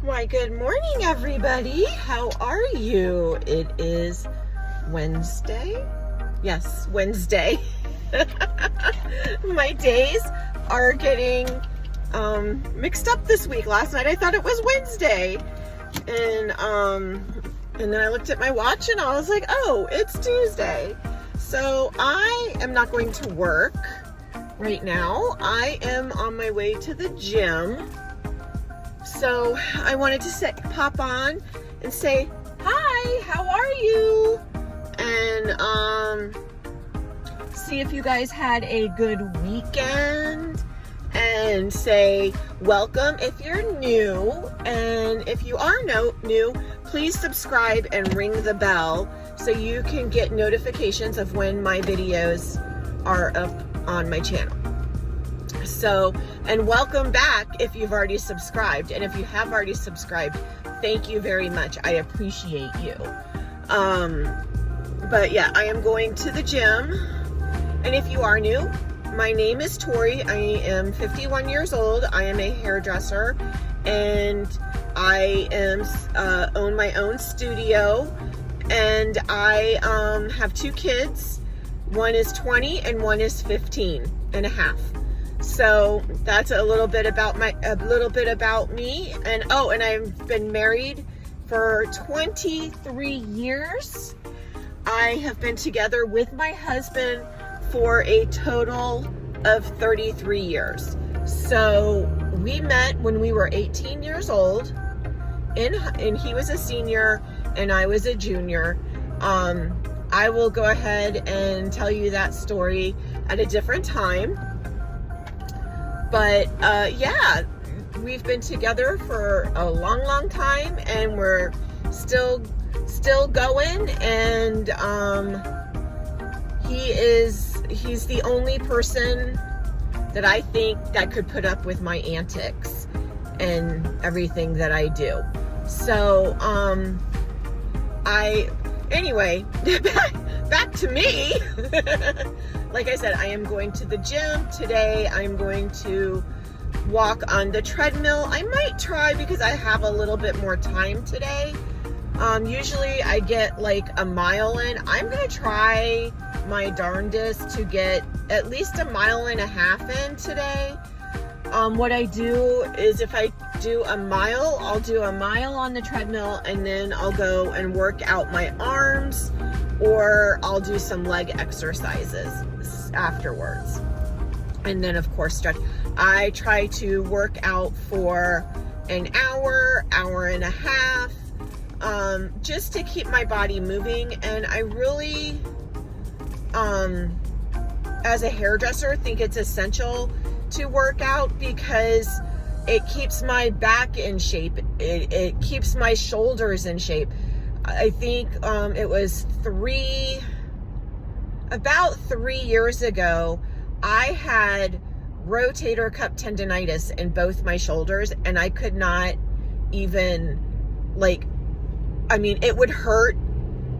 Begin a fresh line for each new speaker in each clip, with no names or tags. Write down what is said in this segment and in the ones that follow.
Why, good morning, everybody. How are you? It is Wednesday. Yes, Wednesday. My days are getting mixed up this week. Last night I thought it was Wednesday. And then I looked at my watch and I was like, oh, it's Tuesday. So I am not going to work right now. I am on my way to the gym. So I wanted to pop on and say, hi, how are you? And see if you guys had a good weekend, and say welcome if you're new. And if you are new, please subscribe and ring the bell so you can get notifications of when my videos are up on my channel. So, and welcome back if you've already subscribed. And if you have already subscribed, thank you very much. I appreciate you. But yeah, I am going to the gym. And if you are new, my name is Tori. I am 51 years old. I am a hairdresser, and I am own my own studio. And I have two kids. One is 20 and one is 15 and a half. So that's a little bit about me. And and I've been married for 23 years. I have been together with my husband for a total of 33 years. So we met when we were 18 years old, and he was a senior and I was a junior. I will go ahead and tell you that story at a different time. But yeah, we've been together for a long time, and we're still going. And he's the only person that I think that could put up with my antics and everything that I do. So anyway, back to me. Like I said, I am going to the gym today. I'm going to walk on the treadmill. I might try, because I have a little bit more time today. Usually I get like a mile in. I'm going to try my darndest to get at least a mile and a half in today. What I do is, if I do a mile, I'll do a mile on the treadmill, and then I'll go and work out my arms, or I'll do some leg exercises afterwards. And then of course stretch. I try to work out for an hour and a half, just to keep my body moving. And I really, as a hairdresser, think it's essential to work out, because it keeps my back in shape. It keeps my shoulders in shape. I think it was about 3 years ago, I had rotator cuff tendonitis in both my shoulders, and I could not even, it would hurt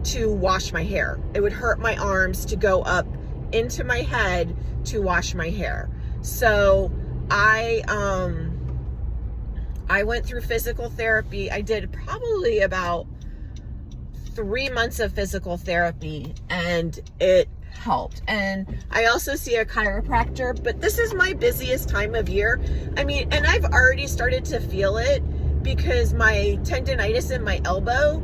to wash my hair. It would hurt my arms to go up into my head to wash my hair. So I went through physical therapy. I did probably about 3 months of physical therapy, and it helped. And I also see a chiropractor, but this is my busiest time of year. And I've already started to feel it, because my tendonitis in my elbow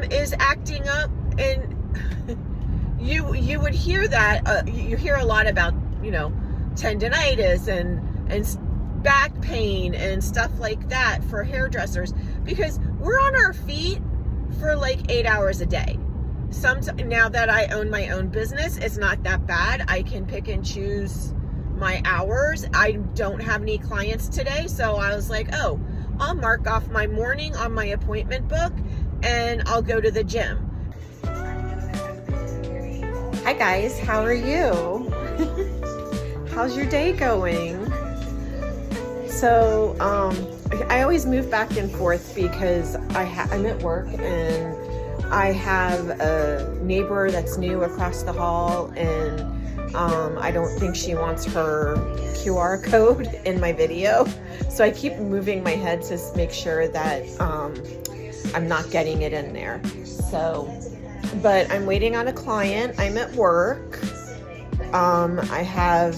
is acting up. And you would hear that, you hear a lot about, tendonitis and back pain and stuff like that for hairdressers, because we're on our feet for like 8 hours a day. Now that I own my own business, it's not that bad. I can pick and choose my hours. I don't have any clients today, so I was like, oh, I'll mark off my morning on my appointment book, and I'll go to the gym. Hi guys, how are you? How's your day going? So I always move back and forth, because I'm at work, and I have a neighbor that's new across the hall, and I don't think she wants her QR code in my video. So I keep moving my head to make sure that I'm not getting it in there. So, but I'm waiting on a client. I'm at work. I have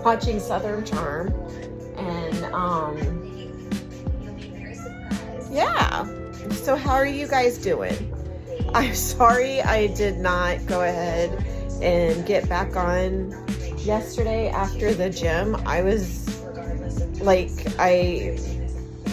watching Southern Charm, and yeah. So how are you guys doing? I'm sorry I did not go ahead and get back on yesterday after the gym. I was like, I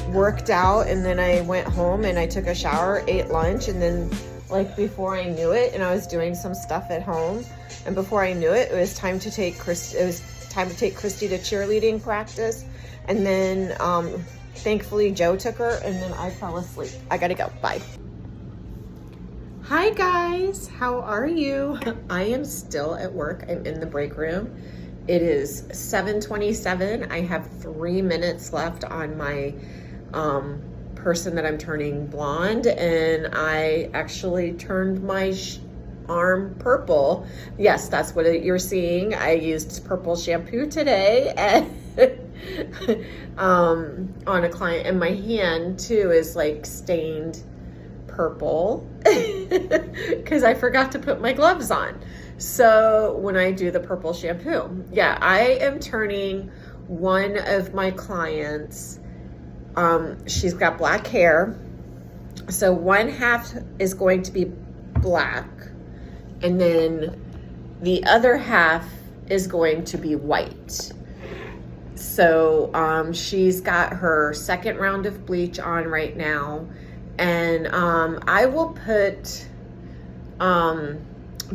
worked out and then I went home and I took a shower, ate lunch, and then like before I knew it, and I was doing some stuff at home, and before I knew it, it was time to take Christy to cheerleading practice. And then thankfully Joe took her, and then I fell asleep. I gotta go. Bye. Hi guys, how are you? I am still at work. I'm in the break room. It is 7:27. I have 3 minutes left on my person that I'm turning blonde, and I actually turned my arm purple. Yes, that's what you're seeing. I used purple shampoo today and on a client, and my hand too is like stained purple because I forgot to put my gloves on. So when I do the purple shampoo, yeah, I am turning one of my clients. She's got black hair. So one half is going to be black, and then the other half is going to be white. So she's got her second round of bleach on right now. And I will put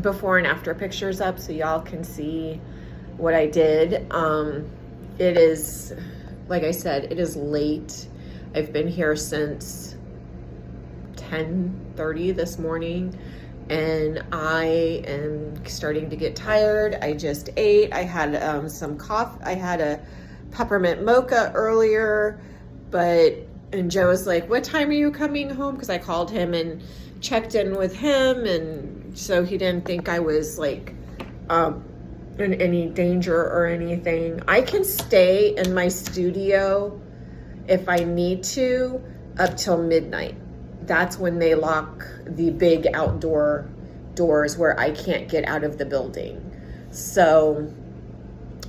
before and after pictures up so y'all can see what I did. It is, like I said, it is late. I've been here since 10:30 this morning, and I am starting to get tired. I just ate. I had some coffee. I had a peppermint mocha earlier, and Joe was like, what time are you coming home? Because I called him and checked in with him, and so he didn't think I was like in any danger or anything. I can stay in my studio if I need to up till midnight. That's when they lock the big outdoor doors where I can't get out of the building. So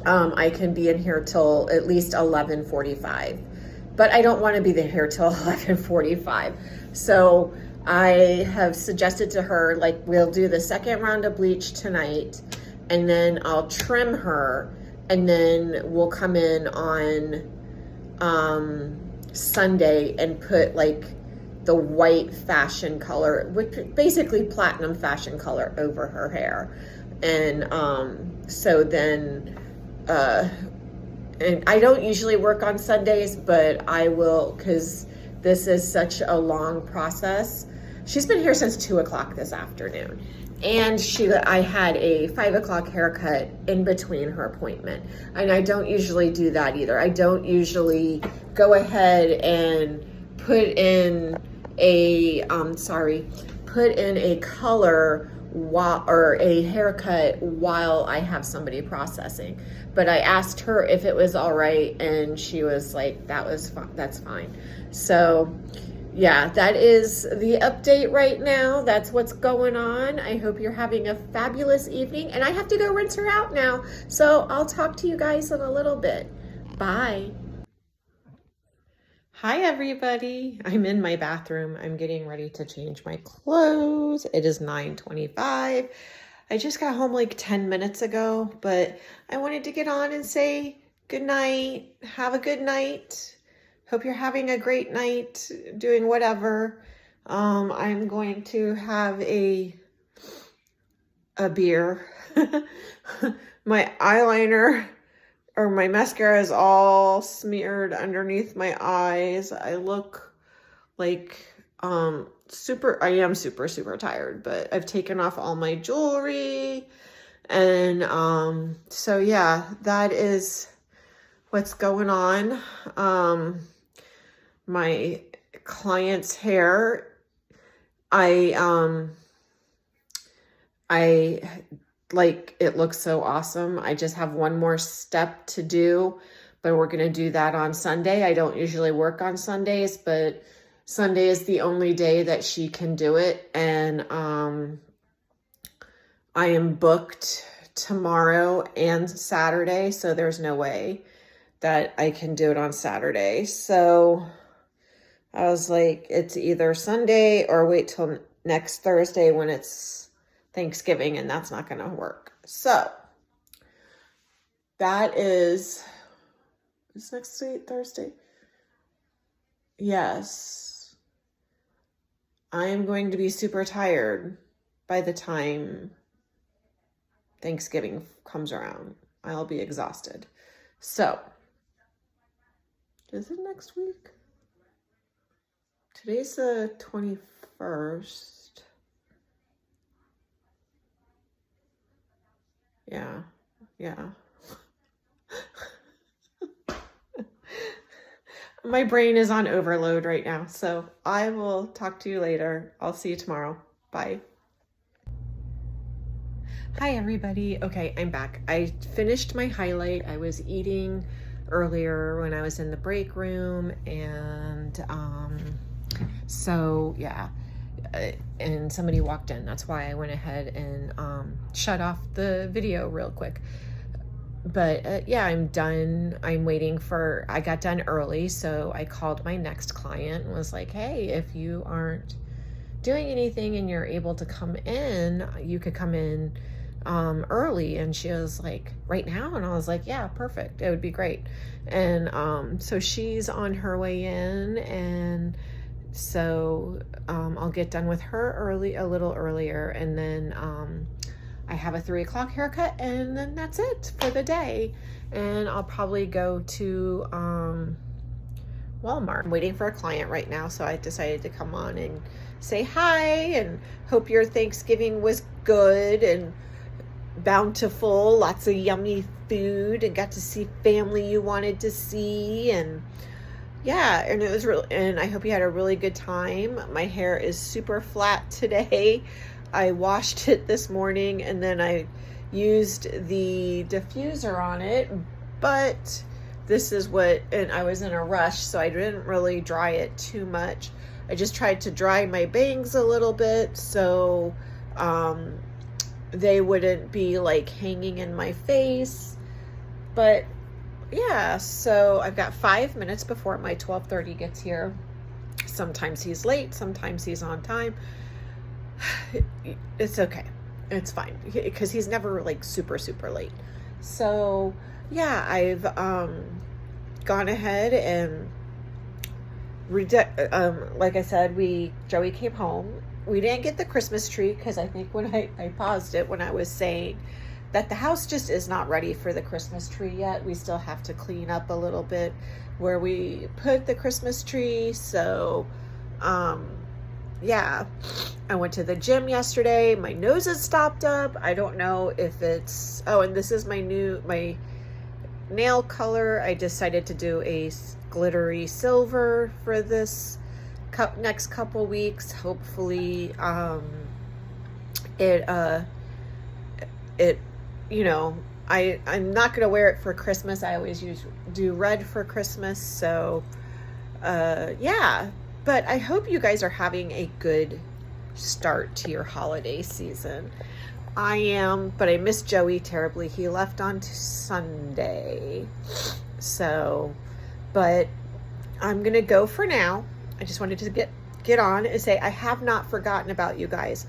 I can be in here till at least 11:45. But I don't want to be here till 11:45. So I have suggested to her, like, we'll do the second round of bleach tonight, and then I'll trim her, and then we'll come in on Sunday and put like the white fashion color, which basically platinum fashion color, over her hair. And so then and I don't usually work on Sundays, but I will, because this is such a long process. She's been here since 2 o'clock this afternoon, and I had a 5 o'clock haircut in between her appointment, and I don't usually do that either. I don't usually go ahead and put in a color or a haircut while I have somebody processing. But I asked her if it was all right, and she was like, that's fine. So yeah, that is the update right now. That's what's going on. I hope you're having a fabulous evening, and I have to go rinse her out now. So I'll talk to you guys in a little bit. Bye. Hi everybody, I'm in my bathroom. I'm getting ready to change my clothes. It is 9:25. I just got home like 10 minutes ago, but I wanted to get on and say good night. Have a good night. Hope you're having a great night doing whatever. I'm going to have a beer. My eyeliner or my mascara is all smeared underneath my eyes. I look like I am super tired, but I've taken off all my jewelry, and so yeah, that is what's going on. My client's hair, I like, it looks so awesome. I just have one more step to do, but we're going to do that on Sunday. I don't usually work on Sundays, but Sunday is the only day that she can do it. And I am booked tomorrow and Saturday, so there's no way that I can do it on Saturday. So I was like, it's either Sunday or wait till next Thursday when it's Thanksgiving, and that's not going to work. So that is next week, Thursday. Yes. I am going to be super tired by the time Thanksgiving comes around. I'll be exhausted. So, is it next week? Today's the 21st. Yeah. My brain is on overload right now, so I will talk to you later. I'll see you tomorrow. Bye. Hi, everybody. Okay, I'm back. I finished my highlight. I was eating earlier when I was in the break room, and so yeah, and somebody walked in. That's why I went ahead and shut off the video real quick. But yeah, I'm done. I'm waiting for, I got done early, so I called my next client and was like, hey, if you aren't doing anything and you're able to come in, you could come in early. And she was like, right now? And I was like, yeah, perfect. It would be great. And so she's on her way in, and so I'll get done with her a little earlier, and then I have a 3 o'clock haircut, and then that's it for the day. And I'll probably go to Walmart. I'm waiting for a client right now, so I decided to come on and say hi and hope your Thanksgiving was good and bountiful, lots of yummy food, and got to see family you wanted to see. And yeah, and it was real, and I hope you had a really good time. My hair is super flat today. I washed it this morning, and then I used the diffuser on it, but this is what, and I was in a rush, so I didn't really dry it too much. I just tried to dry my bangs a little bit so they wouldn't be like hanging in my face. But yeah, so I've got 5 minutes before my 12:30 gets here. Sometimes he's late, sometimes he's on time. It's okay. It's fine because he's never like super late. So yeah, I've gone ahead and like I said, Joey came home. We didn't get the Christmas tree because I think when I paused it when I was saying that the house just is not ready for the Christmas tree yet. We still have to clean up a little bit where we put the Christmas tree. So yeah, I went to the gym yesterday. My nose is stopped up. I don't know if it's, oh, and this is my nail color. I decided to do a glittery silver for this next couple weeks. Hopefully it you know, I'm not gonna wear it for Christmas. I always do red for Christmas. So yeah, but I hope you guys are having a good start to your holiday season. I am, but I miss Joey terribly. He left on Sunday. So, but I'm going to go for now. I just wanted to get on and say I have not forgotten about you guys.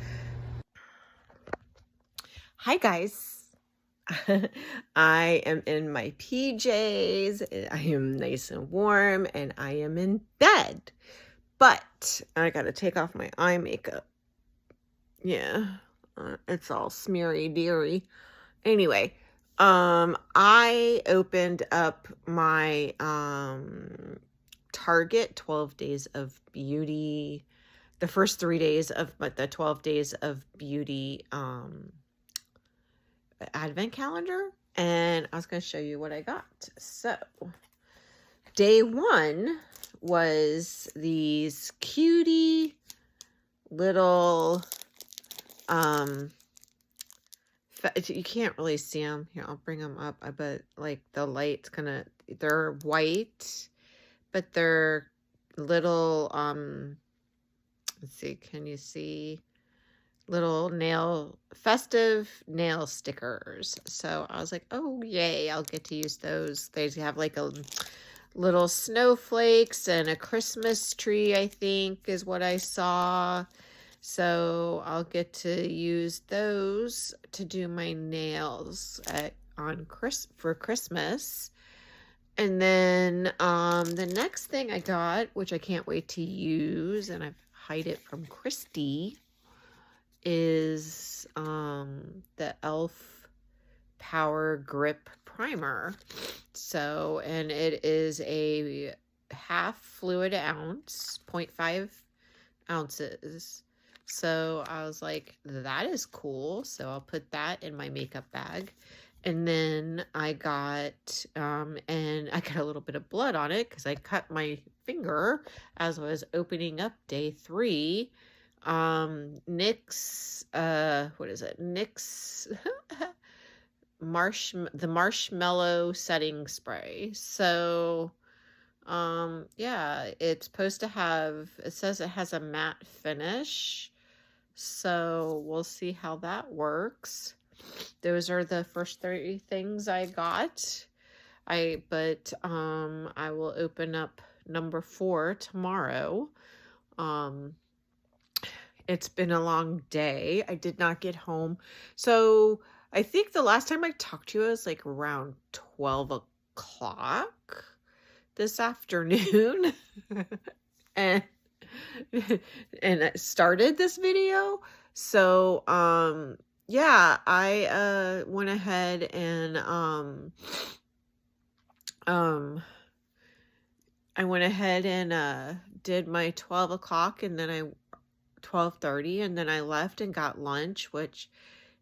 Hi guys. I am in my PJs. I am nice and warm, and I am in bed. But I got to take off my eye makeup. Yeah, it's all smeary deary. Anyway, I opened up my Target 12 Days of Beauty, the first 3 days of the 12 Days of Beauty advent calendar, and I was going to show you what I got. So, day 1 was these cutie little you can't really see them. Here, I'll bring them up. But like the light's they're white, but they're little, let's see, can you see? Little festive nail stickers. So I was like, oh yay, I'll get to use those. They have like a little snowflakes and a Christmas tree, I think is what I saw. So I'll get to use those to do my nails for Christmas. And then the next thing I got, which I can't wait to use, and I've hide it from Christy, is the e.l.f. Power Grip Primer. So, and it is a half fluid ounce, 0.5 ounces. So I was like, that is cool. So I'll put that in my makeup bag. And then I got, and I got a little bit of blood on it because I cut my finger as I was opening up day 3. NYX, what is it? NYX the marshmallow setting spray. So, yeah, it's supposed to have, it says it has a matte finish. So we'll see how that works. Those are the first 3 things I got. But I will open up number 4 tomorrow. It's been a long day. I did not get home. So I think the last time I talked to you was like around 12 o'clock this afternoon. and I started this video. So, yeah, I went ahead and did my 12 o'clock, and then 12:30, and then I left and got lunch, which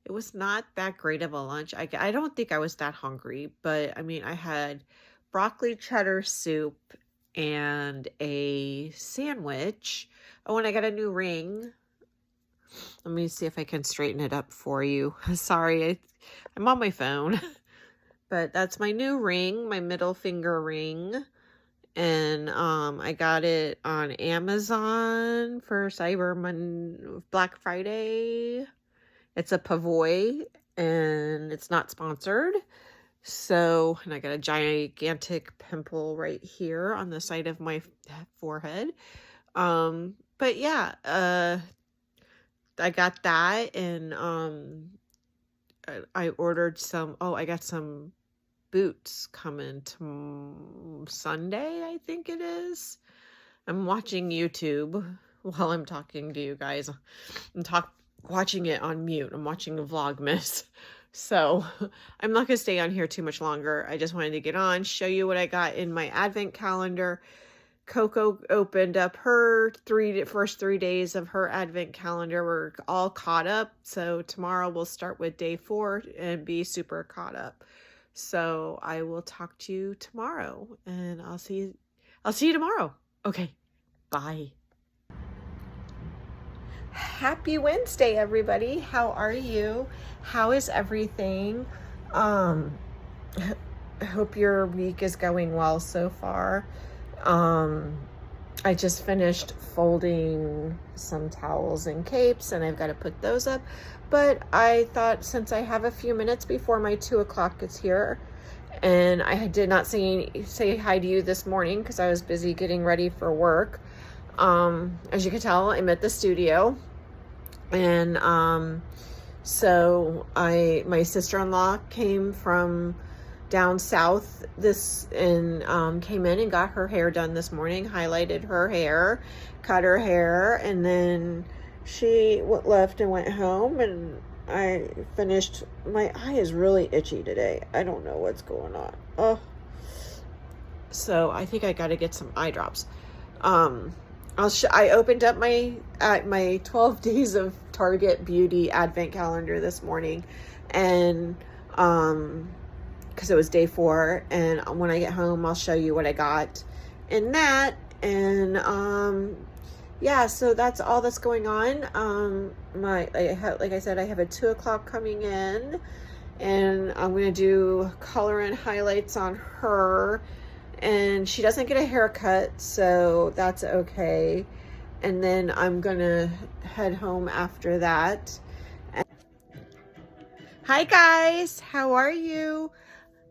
it was not that great of a lunch. I don't think I was that hungry, but I mean, I had broccoli cheddar soup and a sandwich. Oh, and I got a new ring. Let me see if I can straighten it up for you. Sorry, I'm on my phone. But that's my new ring, my middle finger ring. And I got it on Amazon for Black Friday. It's a Pavoy, and it's not sponsored. So, and I got a gigantic pimple right here on the side of my forehead. But yeah, I got that, and I ordered some, I got some boots coming to Sunday, I think it is. I'm watching YouTube while I'm talking to you guys. I'm watching it on mute. I'm watching a Vlogmas. So I'm not going to stay on here too much longer. I just wanted to get on, show you what I got in my advent calendar. Coco opened up her first 3 days of her advent calendar. We're all caught up. So tomorrow we'll start with day 4 and be super caught up. So I will talk to you tomorrow, and I'll see you tomorrow. Okay. Bye. Happy Wednesday, everybody. How are you? How is everything? I hope your week is going well so far. I just finished folding some towels and capes, and I've got to put those up. But I thought, since I have a few minutes before my 2 o'clock is here, and I did not say hi to you this morning because I was busy getting ready for work. As you can tell, I'm at the studio, and so my sister-in-law came from down south and came in and got her hair done this morning, highlighted her hair, cut her hair, and then she left and went home, and I finished. My eye is really itchy today. I don't know what's going on. Oh, so I think I got to get some eye drops. I opened up my 12 days of Target Beauty Advent calendar this morning, and because it was day 4, and when I get home, I'll show you what I got in that. And yeah, so that's all that's going on. Like I said, I have a 2 o'clock coming in, and I'm gonna do color and highlights on her. And she doesn't get a haircut, so that's okay. And then I'm gonna head home after that. Hi guys, how are you?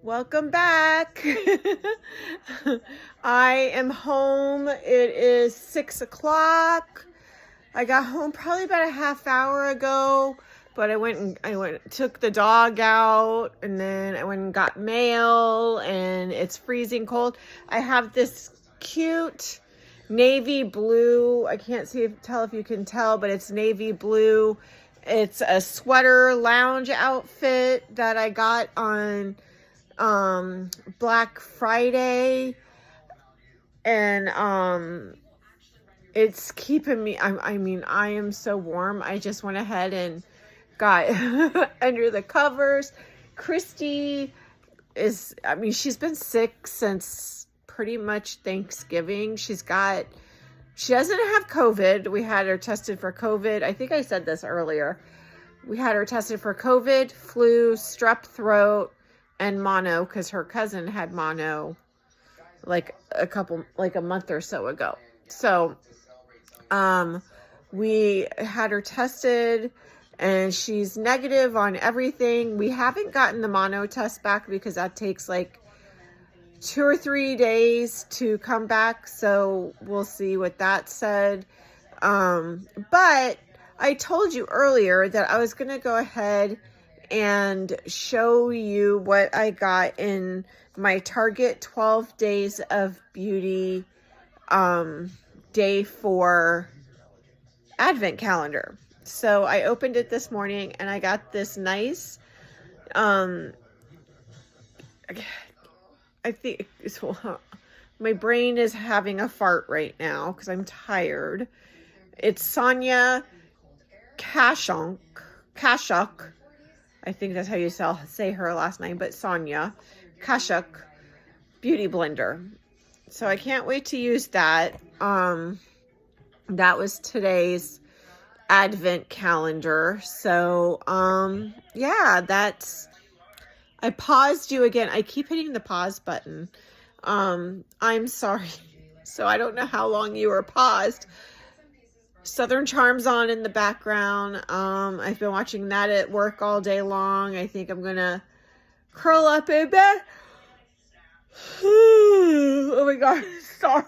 Welcome back. I am home. It is 6 o'clock. I got home probably about a half hour ago, but I went took the dog out, and then I went and got mail, and it's freezing cold. I have this cute navy blue. I can't tell if you can tell, but it's navy blue. It's a sweater lounge outfit that I got on Black Friday, and it's keeping me, I am so warm. I just went ahead and got under the covers. Christy she's been sick since pretty much Thanksgiving. She doesn't have COVID. We had her tested for COVID. I think I said this earlier. We had her tested for COVID, flu, strep throat, and mono, because her cousin had mono like a month or so ago. So we had her tested, and she's negative on everything. We haven't gotten the mono test back because that takes like 2 or 3 days to come back. So we'll see what that said. But I told you earlier that I was going to go ahead and show you what I got in my Target 12 Days of Beauty Day 4 Advent calendar. So I opened it this morning, and I got this nice, I think my brain is having a fart right now because I'm tired. It's Sonia Kashuk. I think that's how you say her last name, but Sonia Kashuk Beauty Blender. So I can't wait to use that. That was today's Advent calendar. So, yeah, I paused you again. I keep hitting the pause button. I'm sorry. So I don't know how long you were paused. Southern Charms on in the background. I've been watching that at work all day long. I think I'm gonna curl up in bed. Oh my God, sorry.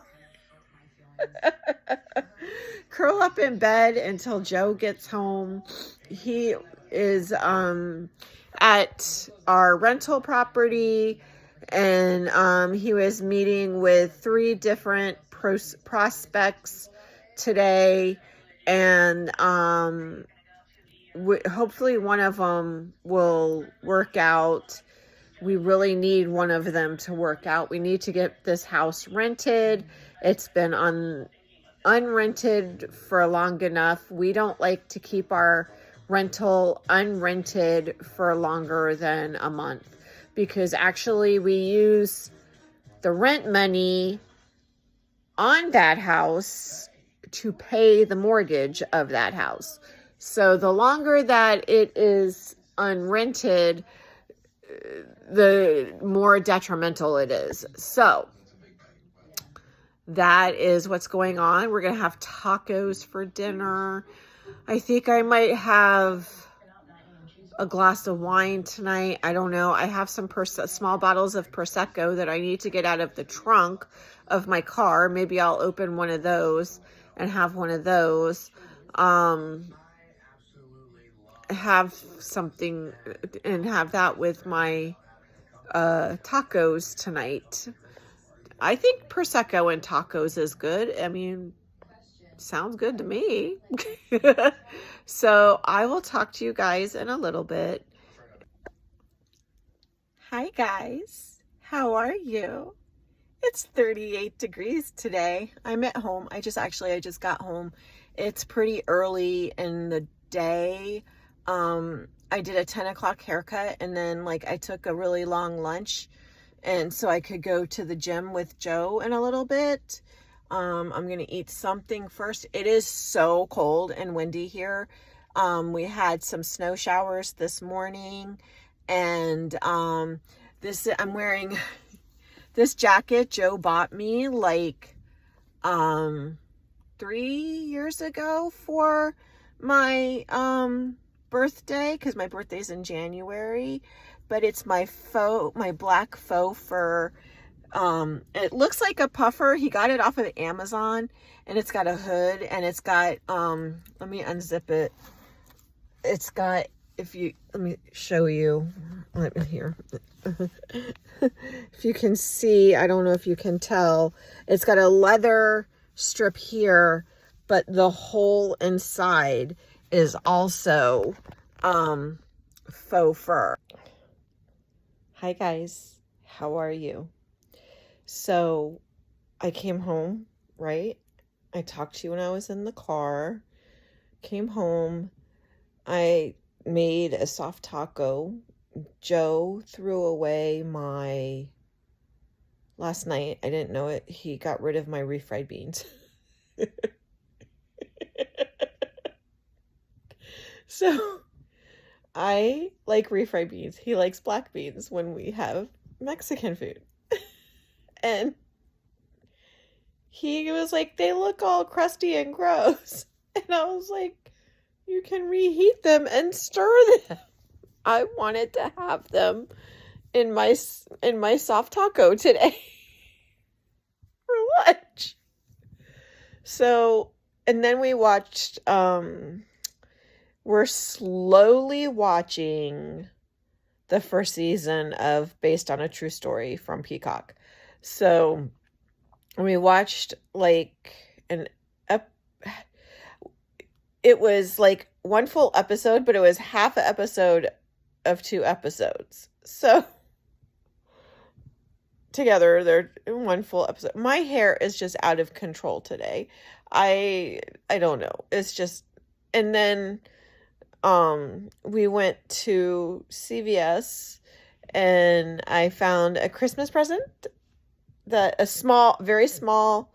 Curl up in bed until Joe gets home. He is at our rental property, and he was meeting with 3 different prospects today, and hopefully one of them will work out. We really need one of them to work out. We need to get this house rented. It's been unrented for long enough. We don't like to keep our rental unrented for longer than a month, because actually we use the rent money on that house to pay the mortgage of that house. So the longer that it is unrented, the more detrimental it is. So that is what's going on. We're going to have tacos for dinner. I think I might have a glass of wine tonight. I don't know. I have some small bottles of Prosecco that I need to get out of the trunk of my car. Maybe I'll open one of those and have one of those. Have something and have that with my tacos tonight. I think Prosecco and tacos is good. I mean, sounds good to me. So I will talk to you guys in a little bit. Hi guys, how are you? It's 38 degrees today. I'm at home. I just got home. It's pretty early in the day. I did a 10 o'clock haircut, and then I took a really long lunch, and so I could go to the gym with Joe in a little bit. I'm going to eat something first. It is so cold and windy here. We had some snow showers this morning, and I'm wearing this jacket Joe bought me like 3 years ago for my birthday, because my birthday's in January, but it's my black faux fur. It looks like a puffer. He got it off of Amazon, and it's got a hood, and it's got let me unzip it. It's got, let me show you here. If you can see, I don't know if you can tell, it's got a leather strip here, but the whole inside is also faux fur. Hi guys, how are you? So I came home, right? I talked to you when I was in the car, came home, I made a soft taco. Joe threw away last night, I didn't know it, he got rid of my refried beans. So I like refried beans. He likes black beans when we have Mexican food. And he was like, they look all crusty and gross. And I was like, you can reheat them and stir them. I wanted to have them in my soft taco today for lunch. So, and then we watched, we're slowly watching the first season of Based on a True Story from Peacock. So we watched like it was like one full episode, but it was half an episode of 2 episodes. So together they're in one full episode. My hair is just out of control today. I don't know. It's just, and then we went to CVS and I found a Christmas present, a very small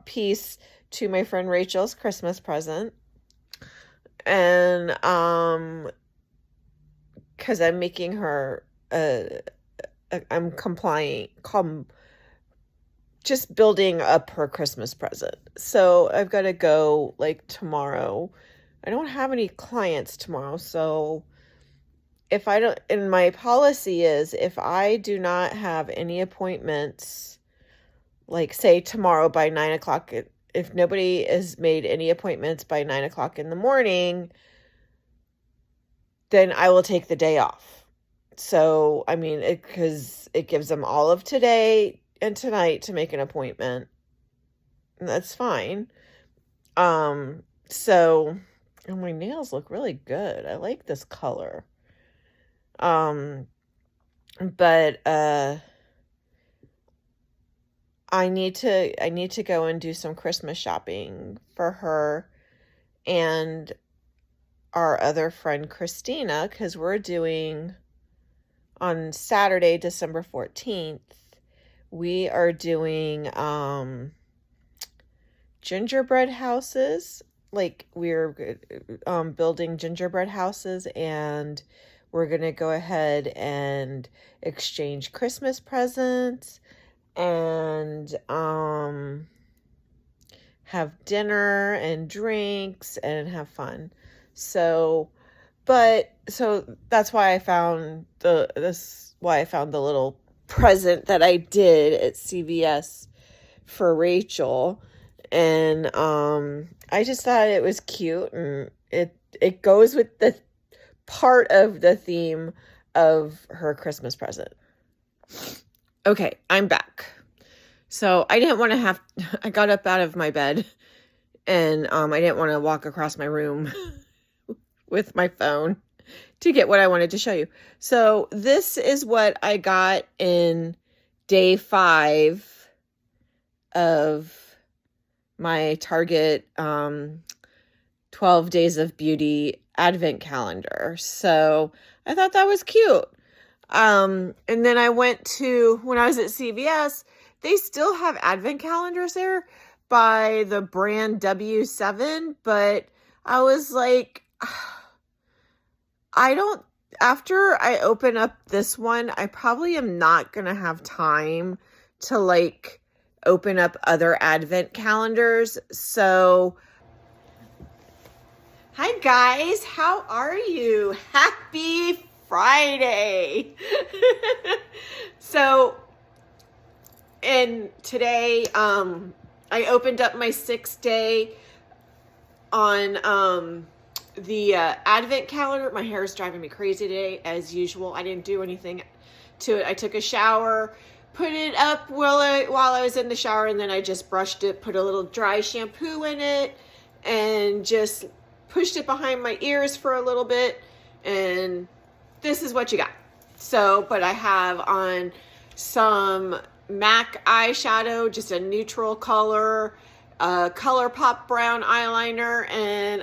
piece to my friend Rachel's Christmas present. And because I'm making her I'm just building up her Christmas present. So I've got to go like tomorrow. I don't have any clients tomorrow, so and my policy is if I do not have any appointments, like say tomorrow by 9 o'clock, if nobody has made any appointments by 9 o'clock in the morning, then I will take the day off. So, I mean, because it gives them all of today and tonight to make an appointment. And that's fine. So, and my nails look really good. I like this color. But I need to go and do some Christmas shopping for her and our other friend Christina, because we're doing on Saturday, December 14th, we are doing gingerbread houses. Like we're building gingerbread houses, and we're going to go ahead and exchange Christmas presents and have dinner and drinks and have fun. So that's why I found the little present that I did at CVS for Rachel. And I just thought it was cute, and it goes with the part of the theme of her Christmas present. Okay, I'm back. So I didn't want to I got up out of my bed, and I didn't want to walk across my room with my phone to get what I wanted to show you. So this is what I got in day 5 of my Target 12 Days of Beauty Advent calendar. So I thought that was cute. And then I went when I was at CVS, they still have Advent calendars there, by the brand W7, but I was like, after I open up this one, I probably am not going to have time to like open up other advent calendars. So, hi guys, how are you? Happy Friday. So, and today, I opened up my 6th day on, the advent calendar. My hair is driving me crazy today, as usual. I didn't do anything to it. I took a shower, put it up while I was in the shower, and then I just brushed it, put a little dry shampoo in it, and just pushed it behind my ears for a little bit, and this is what you got. So, but I have on some MAC eyeshadow, just a neutral color, ColourPop brown eyeliner, and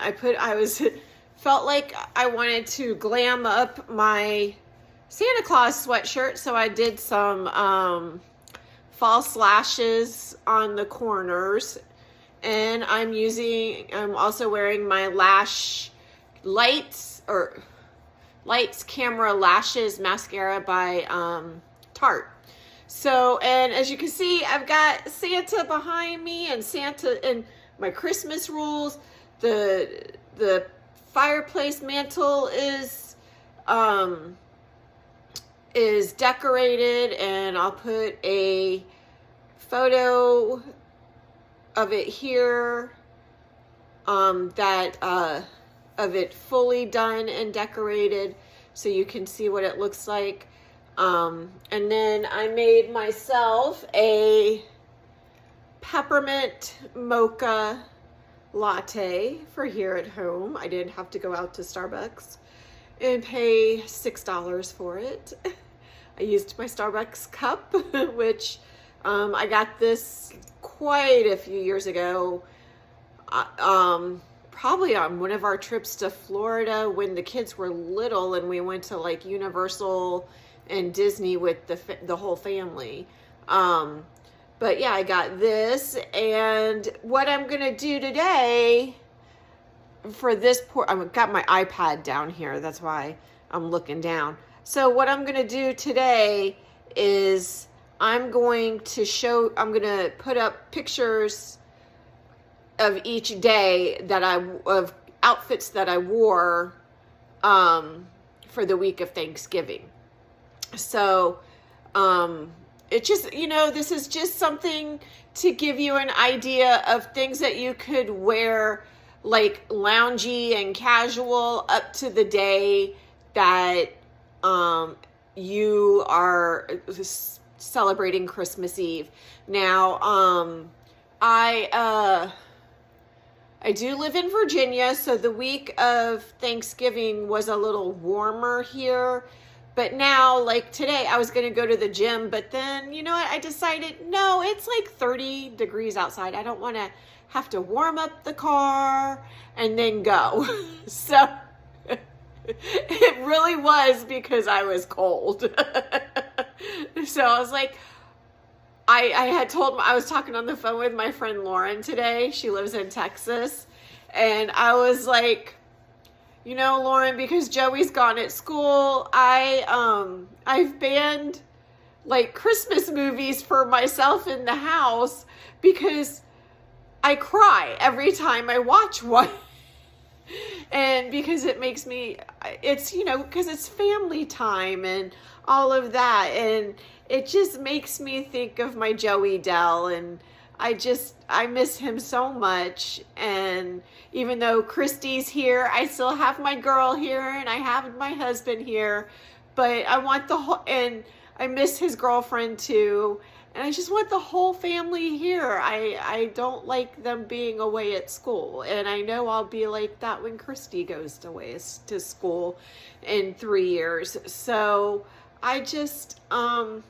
felt like I wanted to glam up my Santa Claus sweatshirt, so I did some false lashes on the corners, and I'm also wearing my Lights Camera Lashes mascara by Tarte. So, and as you can see, I've got Santa behind me, and Santa and my Christmas rules. The fireplace mantle is decorated, and I'll put a photo of it here, of it fully done and decorated, so you can see what it looks like. And then I made myself a peppermint mocha latte for here at home. I didn't have to go out to Starbucks and pay $6 for it. I used my Starbucks cup, which I got this quite a few years ago, probably on one of our trips to Florida when the kids were little, and we went to like Universal and Disney with the whole family. But yeah, I got this, and what I'm gonna do today for this I've got my iPad down here, that's why I'm looking down. So what I'm gonna do today is I'm gonna put up pictures of each day of outfits that I wore for the week of Thanksgiving. So, it just, this is just something to give you an idea of things that you could wear, like loungy and casual, up to the day that you are celebrating Christmas Eve. Now, I do live in Virginia, so the week of Thanksgiving was a little warmer here. But now, like today, I was going to go to the gym, but then, you know what? I decided, no, it's like 30 degrees outside. I don't want to have to warm up the car and then go. So it really was because I was cold. So I was like, I was talking on the phone with my friend Lauren today. She lives in Texas. And I was like, Lauren, because Joey's gone at school, I've banned like Christmas movies for myself in the house because I cry every time I watch one. And because it makes me, because it's family time and all of that. And it just makes me think of my Joey Dell, and I miss him so much. And even though Christy's here, I still have my girl here, and I have my husband here, but I want and I miss his girlfriend too. And I just want the whole family here. I don't like them being away at school. And I know I'll be like that when Christy goes away to school in 3 years. So I just, and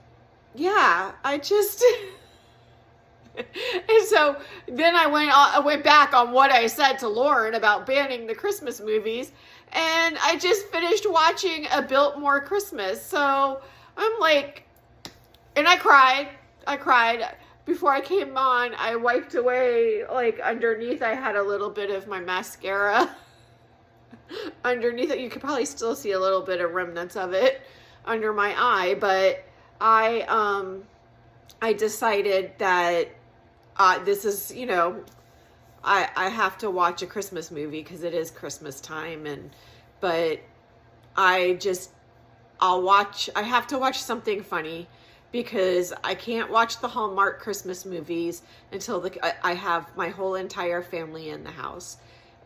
so then I went back on what I said to Lauren about banning the Christmas movies, and I just finished watching A Biltmore Christmas. So I'm like, and I cried, before I came on, I wiped away, like underneath I had a little bit of my mascara. Underneath it, you could probably still see a little bit of remnants of it under my eye, but I decided that this is, you know, I have to watch a Christmas movie because it is Christmas time, but I have to watch something funny because I can't watch the Hallmark Christmas movies until I have my whole entire family in the house.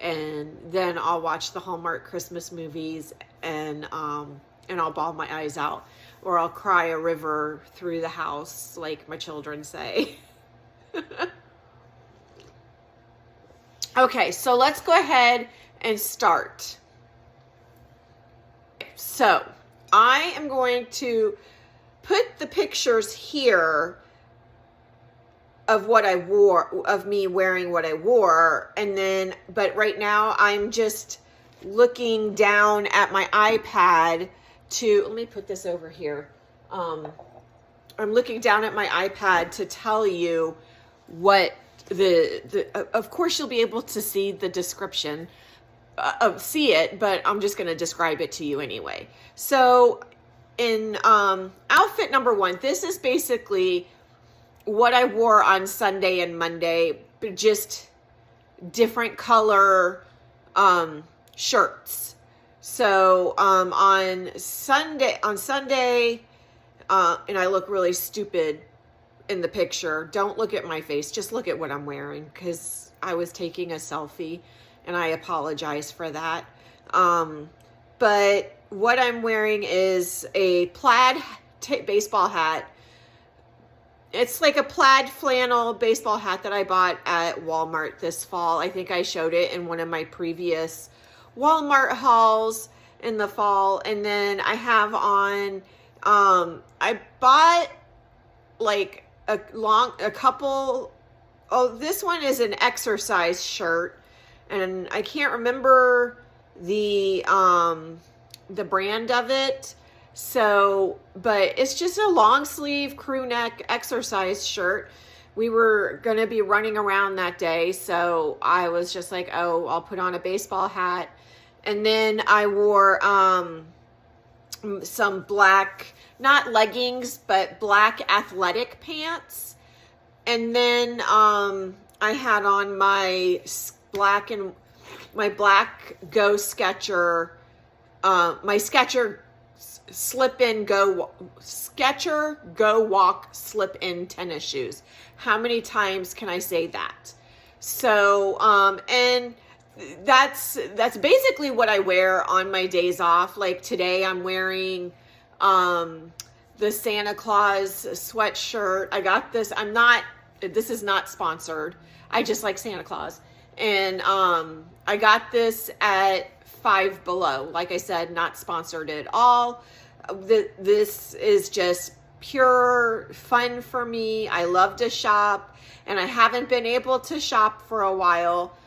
And then I'll watch the Hallmark Christmas movies and I'll bawl my eyes out, or I'll cry a river through the house, like my children say. Okay, so let's go ahead and start. So I am going to put the pictures here of what I wore, of me wearing what I wore. And then, but right now I'm just looking down at my iPad let me put this over here. I'm looking down at my iPad to tell you what of course you'll be able to see the description, see it, but I'm just going to describe it to you anyway. So in outfit number 1, this is basically what I wore on Sunday and Monday, but just different color shirts. So on Sunday, and I look really stupid in the picture. Don't look at my face, just look at what I'm wearing, because I was taking a selfie and I apologize for that. But what I'm wearing is a plaid baseball hat. It's like a plaid flannel baseball hat that I bought at Walmart this fall. I think I showed it in one of my previous Walmart hauls in the fall. And then I have on, I bought like this one is an exercise shirt, and I can't remember the brand of it. So, but it's just a long sleeve crew neck exercise shirt. We were going to be running around that day. So I was just like, oh, I'll put on a baseball hat. And then I wore, some black, not leggings, but black athletic pants. And then, I had on my black Go Sketcher, my Sketcher Sketcher Go Walk slip-in tennis shoes. How many times can I say that? So, and that's basically what I wear on my days off. Like today I'm wearing, the Santa Claus sweatshirt. I got this. This is not sponsored. I just like Santa Claus. And, I got this at Five Below. Like I said, not sponsored at all. This is just pure fun for me. I love to shop, and I haven't been able to shop for a while.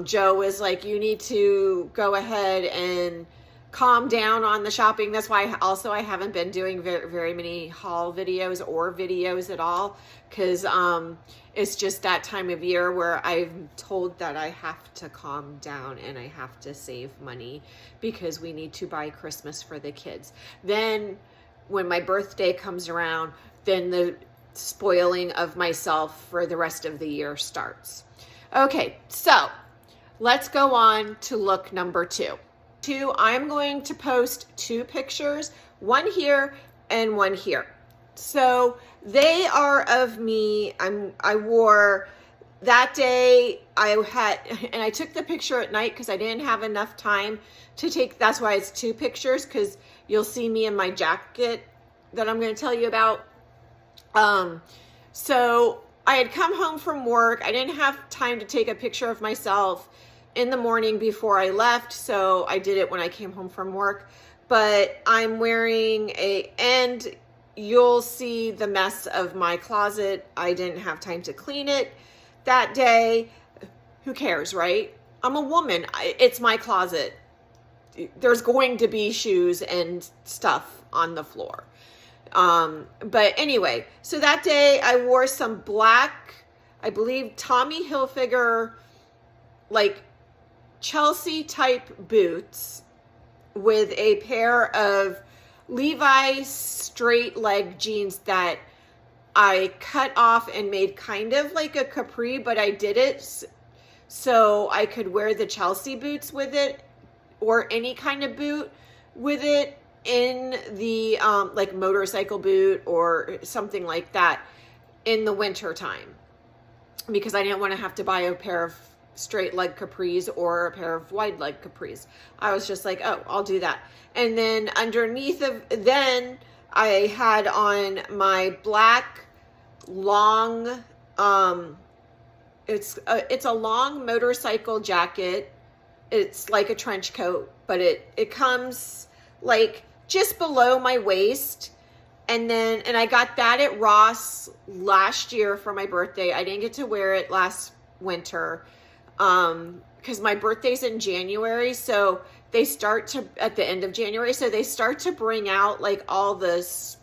Joe was like, you need to go ahead and calm down on the shopping. That's why also I haven't been doing very, very many haul videos or videos at all, because it's just that time of year where I'm told that I have to calm down and I have to save money because we need to buy Christmas for the kids. Then when my birthday comes around, then the spoiling of myself for the rest of the year starts. Okay, so let's go on to look number 2. I'm going to post 2 pictures, one here and one here. So they are of me. I wore that day. I took the picture at night because I didn't have enough time to take. That's why it's 2 pictures, because you'll see me in my jacket that I'm going to tell you about. So I had come home from work. I didn't have time to take a picture of myself in the morning before I left, so I did it when I came home from work. But I'm wearing and you'll see the mess of my closet. I didn't have time to clean it that day. Who cares, right? I'm a woman. It's my closet. There's going to be shoes and stuff on the floor. But anyway, so that day I wore some black, I believe Tommy Hilfiger, like Chelsea type boots with a pair of Levi's straight leg jeans that I cut off and made kind of like a capri, but I did it so I could wear the Chelsea boots with it, or any kind of boot with it, in the like motorcycle boot or something like that in the winter time, because I didn't want to have to buy a pair of straight leg capris or a pair of wide leg capris. I was just like, oh, I'll do that. And then underneath of, then I had on my black long, it's a long motorcycle jacket. It's like a trench coat, but it comes like just below my waist. And I got that at Ross last year for my birthday. I didn't get to wear it last winter, because my birthday's in January. So they start to, at the end of January, so they start to bring out like all this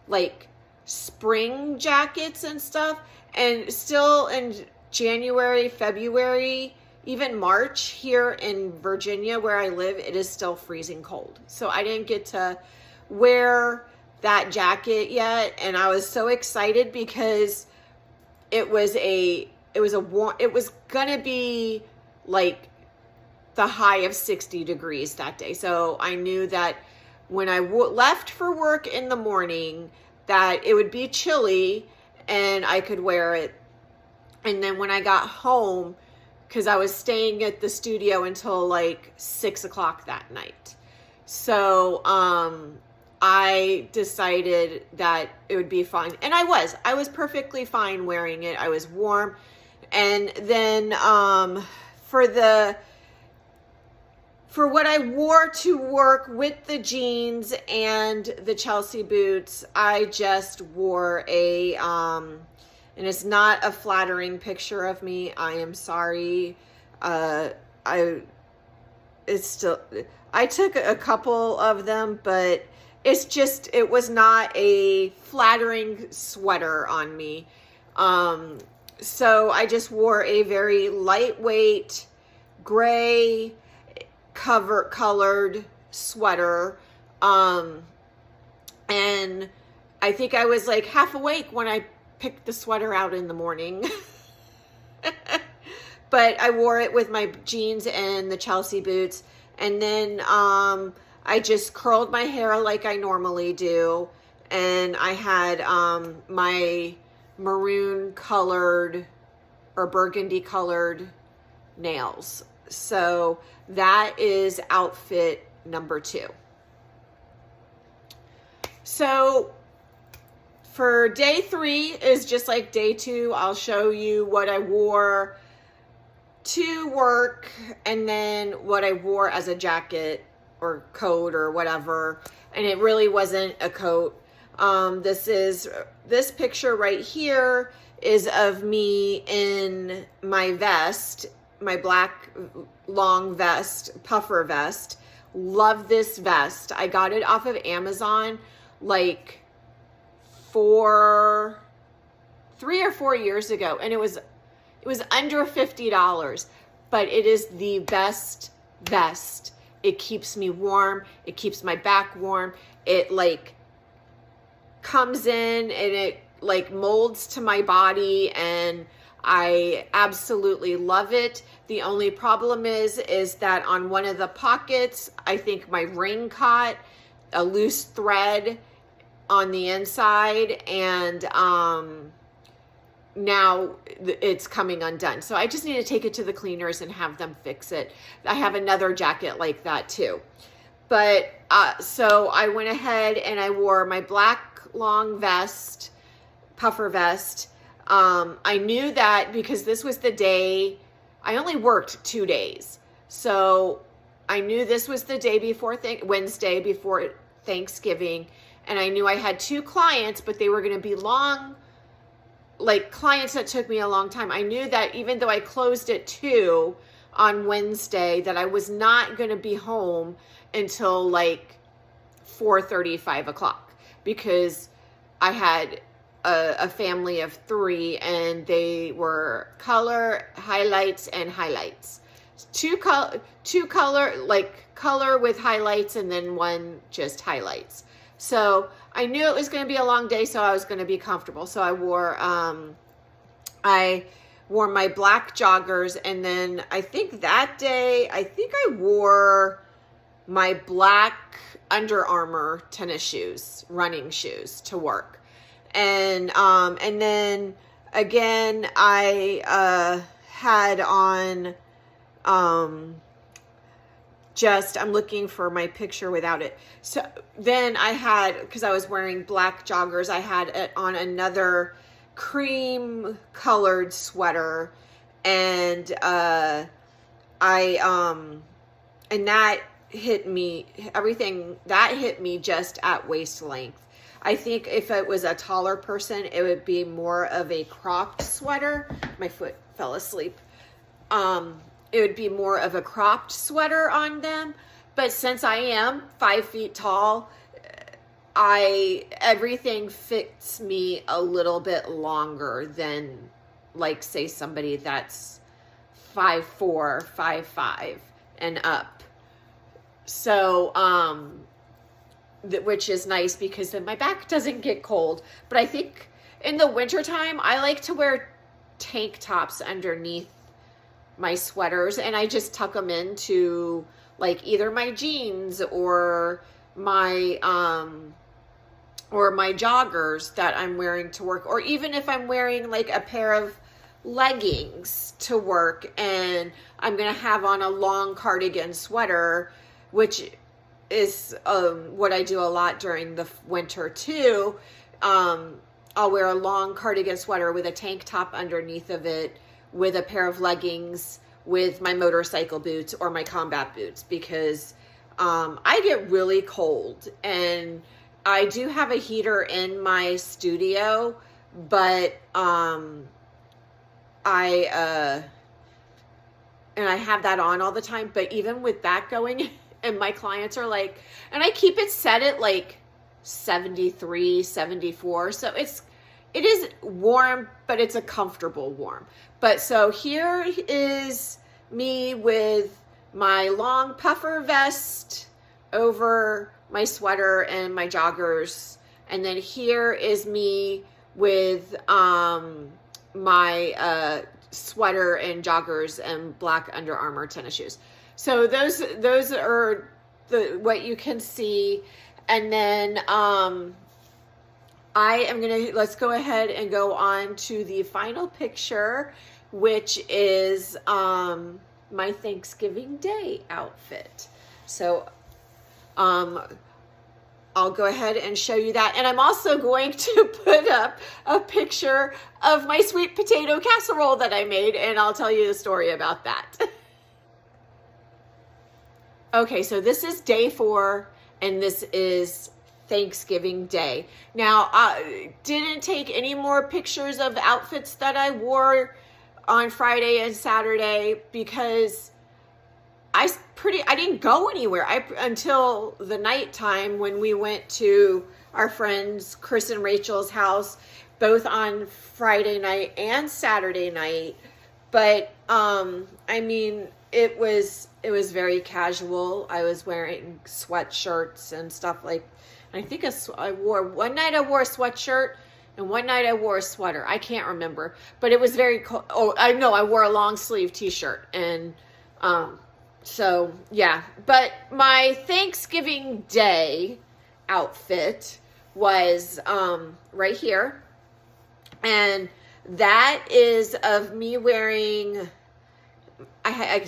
like spring jackets and stuff. And still in January, February, even March here in Virginia where I live, it is still freezing cold. So I didn't get to wear that jacket yet, and I was so excited because it was gonna be like the high of 60 degrees that day. So I knew that when I left for work in the morning that it would be chilly and I could wear it. And then when I got home, because I was staying at the studio until like 6 o'clock that night, so I decided that it would be fine. And I was perfectly fine wearing it. I was warm. And then for what I wore to work with the jeans and the Chelsea boots, I just wore a, and it's not a flattering picture of me. I am sorry. I took a couple of them, but it was not a flattering sweater on me. So I just wore a very lightweight gray colored sweater. And I think I was like half awake when I picked the sweater out in the morning. But I wore it with my jeans and the Chelsea boots. And then I just curled my hair like I normally do. And I had my maroon colored or burgundy colored nails. So that is outfit number 2. So for day 3 is just like day 2. I'll show you what I wore to work and then what I wore as a jacket or coat or whatever. And it really wasn't a coat. This picture right here is of me in my vest, my black long vest, puffer vest. Love this vest. I got it off of Amazon like 3 or 4 years ago, and it was under $50, but it is the best vest. It keeps me warm. It keeps my back warm. It like comes in and it like molds to my body, and I absolutely love it. The only problem is that on one of the pockets, I think my ring caught a loose thread on the inside, and now it's coming undone. So I just need to take it to the cleaners and have them fix it. I have another jacket like that too. But so I went ahead and I wore my black long vest, puffer vest. I knew that because this was the day, I only worked 2 days. So I knew this was the day before Wednesday before Thanksgiving. And I knew I had 2 clients, but they were going to be long, like clients that took me a long time. I knew that even though I closed at 2 on Wednesday, that I was not going to be home until like 4:30, 5 o'clock. because I had a family of 3, and they were color, highlights, and highlights. Two color, like color with highlights, and then one just highlights. So I knew it was going to be a long day, so I was going to be comfortable. So I wore my black joggers, and then I think that day, I wore my black Under Armour tennis shoes, running shoes, to work. And then again, I had on I'm looking for my picture without it. So then I had, because I was wearing black joggers, I had on another cream colored sweater, and and that hit me, everything that hit me just at waist length. I think if it was a taller person, it would be more of a cropped sweater. My foot fell asleep. It would be more of a cropped sweater on them. But since I am 5 feet tall, everything fits me a little bit longer than, like, say somebody that's 5'4", 5'5", and up. So, which is nice because then my back doesn't get cold. But I think in the wintertime, I like to wear tank tops underneath my sweaters, and I just tuck them into, like, either my jeans or my joggers that I'm wearing to work, or even if I'm wearing like a pair of leggings to work and I'm gonna have on a long cardigan sweater, which is what I do a lot during the winter too. I'll wear a long cardigan sweater with a tank top underneath of it, with a pair of leggings, with my motorcycle boots or my combat boots, because I get really cold, and I do have a heater in my studio, but I have that on all the time. But even with that going, and my clients are like, and I keep it set at like 73, 74. So it is warm, but it's a comfortable warm. But so here is me with my long puffer vest over my sweater and my joggers. And then here is me with my sweater and joggers and black Under Armour tennis shoes. So those are what you can see. And then let's go ahead and go on to the final picture, which is my Thanksgiving Day outfit. So I'll go ahead and show you that. And I'm also going to put up a picture of my sweet potato casserole that I made, and I'll tell you the story about that. Okay, so this is day 4, and this is Thanksgiving Day. Now, I didn't take any more pictures of outfits that I wore on Friday and Saturday because I didn't go anywhere until the nighttime when we went to our friends Chris and Rachel's house, both on Friday night and Saturday night. But I mean, it was very casual. I was wearing sweatshirts and stuff like. I think one night I wore a sweatshirt, and one night I wore a sweater. I can't remember, but it was very cold. Oh, I know I wore a long sleeve t-shirt, and so yeah. But my Thanksgiving Day outfit was right here, and that is of me wearing. I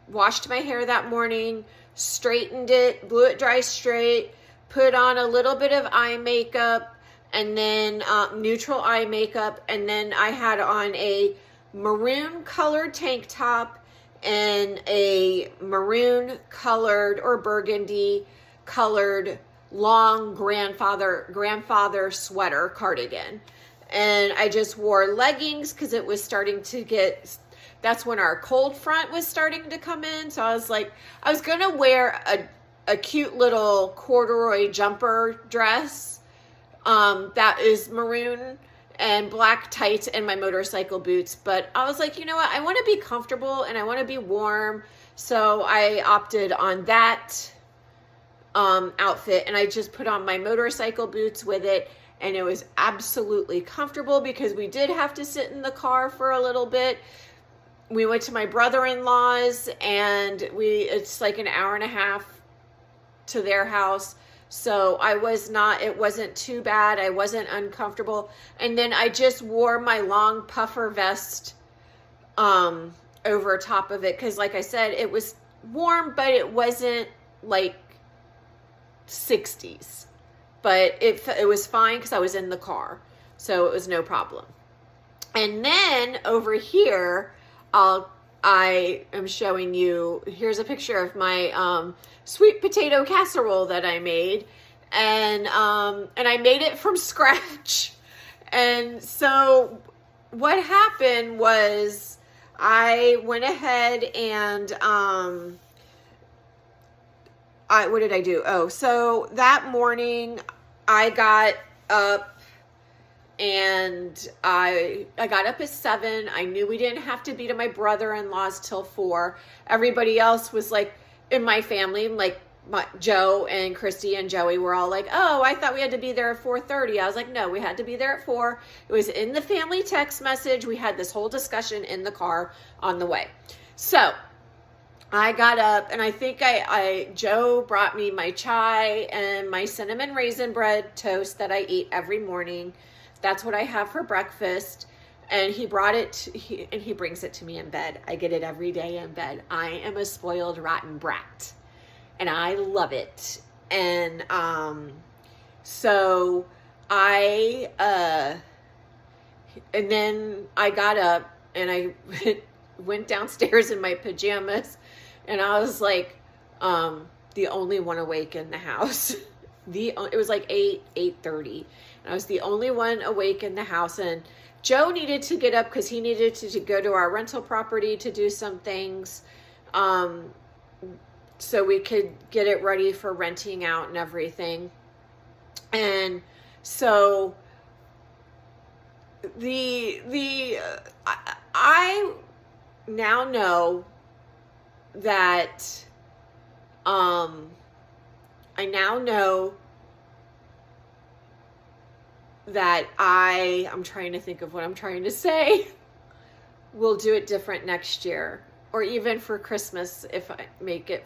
washed my hair that morning, straightened it, blew it dry straight, put on a little bit of eye makeup, and then neutral eye makeup, and then I had on a maroon colored tank top and a maroon colored or burgundy colored long grandfather sweater cardigan. And I just wore leggings because it was starting to get, that's when our cold front was starting to come in. So I was like, I was going to wear a cute little corduroy jumper dress, that is maroon and black tights and my motorcycle boots. But I was like, you know what? I want to be comfortable and I want to be warm. So I opted on that outfit, and I just put on my motorcycle boots with it, and it was absolutely comfortable because we did have to sit in the car for a little bit. We went to my brother-in-law's, and it's like an hour and a half to their house. So it wasn't too bad. I wasn't uncomfortable. And then I just wore my long puffer vest over top of it. Cause like I said, it was warm, but it wasn't like 60s, but it was fine because I was in the car. So it was no problem. And then over here, I am showing you, here's a picture of my sweet potato casserole that I made, and I made it from scratch. And so what happened was I went ahead and what did I do? Oh, so that morning I got up, and I got up at 7. I knew we didn't have to be to my brother-in-law's till 4. Everybody else was like, in my family, like Joe and Christy and Joey were all like, oh, I thought we had to be there at 4:30. I was like, no, we had to be there at 4. It was in the family text message. We had this whole discussion in the car on the way. So I got up, and I think Joe brought me my chai and my cinnamon raisin bread toast that I eat every morning. That's what I have for breakfast. And he brought it, he brings it to me in bed. I get it every day in bed. I am a spoiled, rotten brat, and I love it. And so and then I got up, and I went downstairs in my pajamas, and I was like, the only one awake in the house. It was like 8:30. I was the only one awake in the house, and Joe needed to get up because he needed to go to our rental property to do some things, so we could get it ready for renting out and everything. And so I now know that I'm trying to think of what I'm trying to say. We'll do it different next year, or even for Christmas if I make it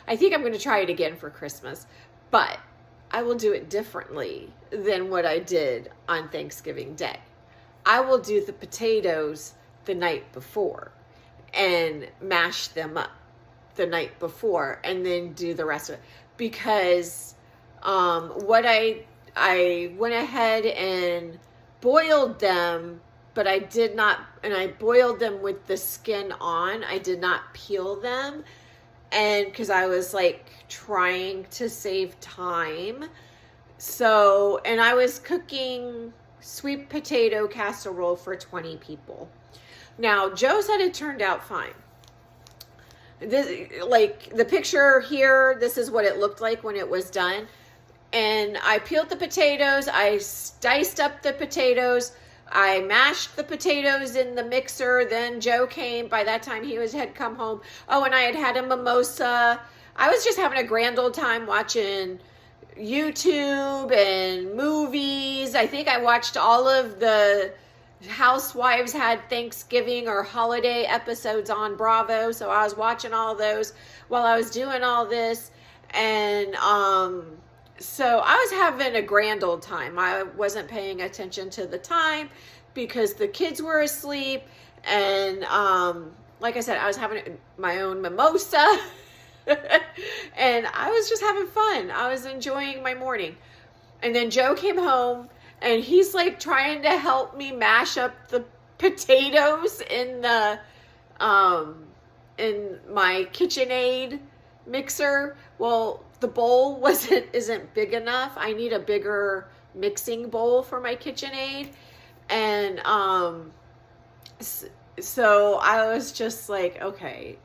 I think I'm going to try it again for Christmas, but I will do it differently than what I did on Thanksgiving Day. I will do the potatoes the night before and mash them up the night before, and then do the rest of it, because what I went ahead and boiled them, but I did not, and I boiled them with the skin on. I did not peel them, and because I was like trying to save time. So, and I was cooking sweet potato casserole for 20 people. Now, Joe said it turned out fine. This, like the picture here, this is what it looked like when it was done. And I peeled the potatoes, I diced up the potatoes, I mashed the potatoes in the mixer. Then Joe came. By that time he had come home. Oh, and I had a mimosa. I was just having a grand old time watching YouTube and movies. I think I watched all of the Housewives had Thanksgiving or holiday episodes on Bravo. So I was watching all those while I was doing all this. And so I was having a grand old time. I wasn't paying attention to the time because the kids were asleep. And like I said, I was having my own mimosa. And I was just having fun. I was enjoying my morning. And then Joe came home, and he's like trying to help me mash up the potatoes in the in my KitchenAid mixer. Well, the bowl isn't big enough. I need a bigger mixing bowl for my KitchenAid. And so I was just like, okay,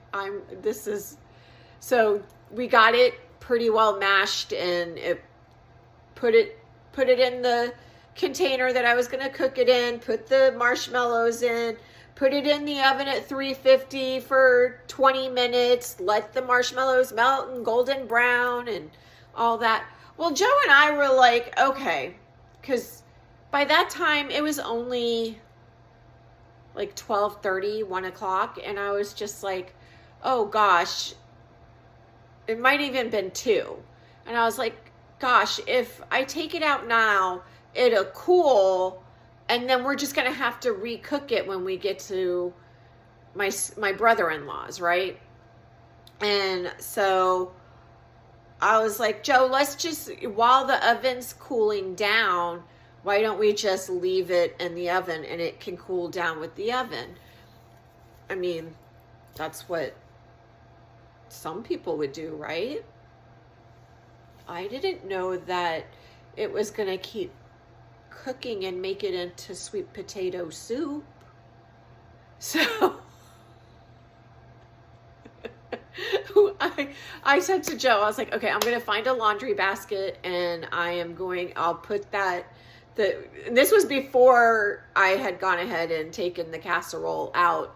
so we got it pretty well mashed, and put put it in the container that I was going to cook it in, put the marshmallows in, put it in the oven at 350 for 20 minutes, let the marshmallows melt and golden brown and all that. Well, Joe and I were like, okay, because by that time it was only like 12:30, 1 o'clock, and I was just like, oh gosh, it might even been 2. And I was like, gosh, if I take it out now, it'll cool, and then we're just going to have to recook it when we get to my brother-in-law's, right? And so I was like, Joe, let's just, while the oven's cooling down, why don't we just leave it in the oven and it can cool down with the oven? I mean, that's what some people would do, right? I didn't know that it was going to keep cooking and make it into sweet potato soup. So I said to Joe, I was like, okay, I'm going to find a laundry basket and I'll put that, and this was before I had gone ahead and taken the casserole out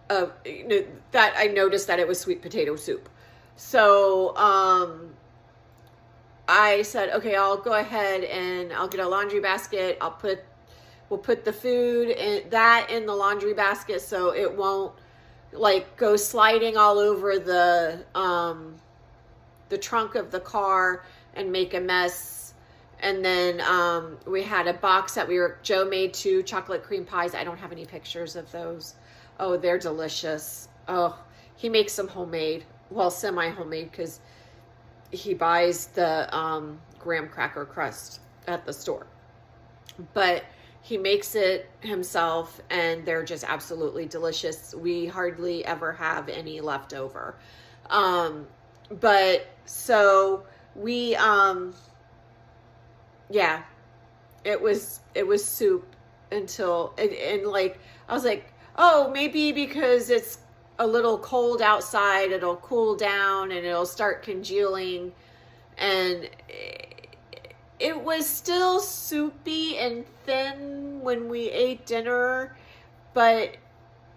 of, that I noticed that it was sweet potato soup. So, I said, okay, I'll go ahead and I'll get a laundry basket. We'll put the food in the laundry basket so it won't like go sliding all over the trunk of the car and make a mess. And then we had a box that Joe made 2 chocolate cream pies. I don't have any pictures of those. Oh, they're delicious. Oh, he makes them homemade. Well, semi-homemade, because he buys the graham cracker crust at the store. But he makes it himself, and they're just absolutely delicious. We hardly ever have any left over. But so we, yeah, it was soup until, and like, I was like, oh, maybe because it's a little cold outside, it'll cool down and it'll start congealing. And it was still soupy and thin when we ate dinner, but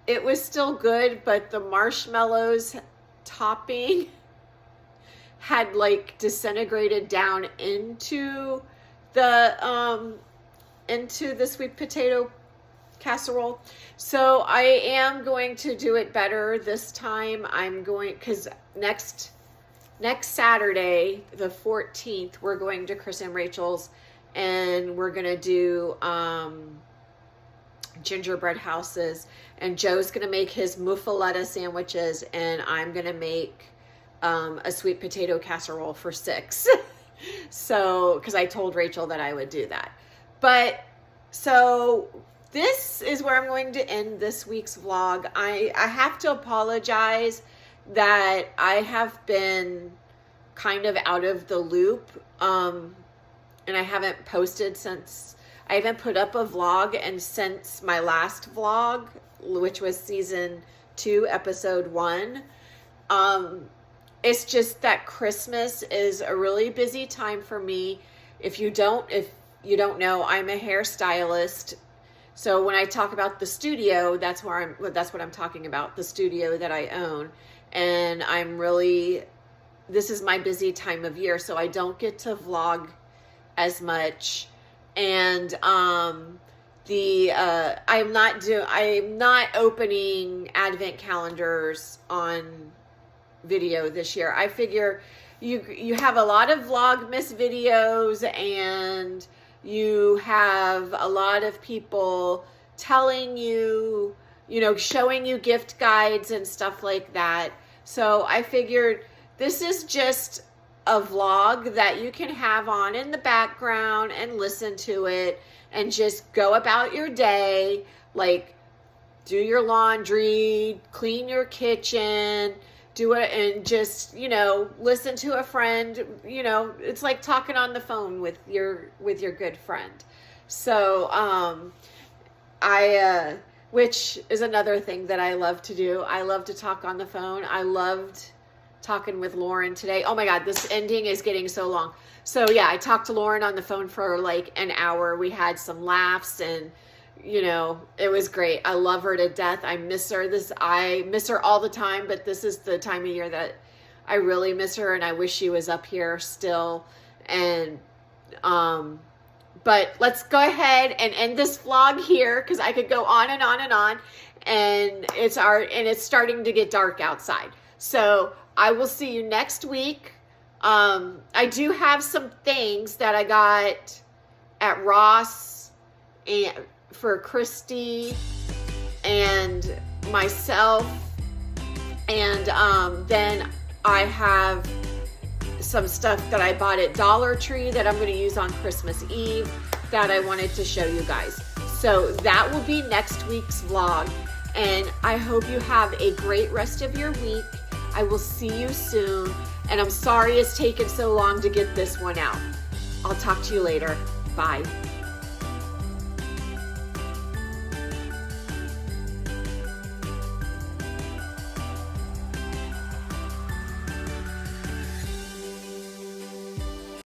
it was still good. But the marshmallows topping had like disintegrated down into the sweet potato casserole. So I am going to do it better this time. Because next Saturday, the 14th, we're going to Chris and Rachel's, and we're going to do gingerbread houses, and Joe's going to make his muffaletta sandwiches, and I'm going to make a sweet potato casserole for 6. So, because I told Rachel that I would do that. But, so this is where I'm going to end this week's vlog. I have to apologize that I have been kind of out of the loop, and I haven't posted since, I haven't put up a vlog, and since my last vlog, which was season 2, episode 1, it's just that Christmas is a really busy time for me. If you don't know, I'm a hairstylist. So when I talk about the studio, that's what I'm talking about, the studio that I own. And this is my busy time of year, so I don't get to vlog as much. And I'm not opening advent calendars on video this year. I figure you have a lot of Vlogmas videos, and you have a lot of people telling you, showing you gift guides and stuff like that. So I figured this is just a vlog that you can have on in the background and listen to it and just go about your day, like do your laundry, clean your kitchen, do it, and just, listen to a friend. It's like talking on the phone with your good friend. So, which is another thing that I love to do. I love to talk on the phone. I loved talking with Lauren today. Oh my God, this ending is getting so long. So yeah, I talked to Lauren on the phone for like an hour. We had some laughs and, you know, it was great. I love her to death. I miss her. I miss her all the time, but this is the time of year that I really miss her, and I wish she was up here still. And, but let's go ahead and end this vlog here, because I could go on and on and on, and it's starting to get dark outside. So I will see you next week. I do have some things that I got at Ross and for Christy and myself, and then I have some stuff that I bought at Dollar Tree that I'm going to use on Christmas Eve that I wanted to show you guys. So that will be next week's vlog, and I hope you have a great rest of your week. I will see you soon, and I'm sorry it's taken so long to get this one out. I'll talk to you later. Bye.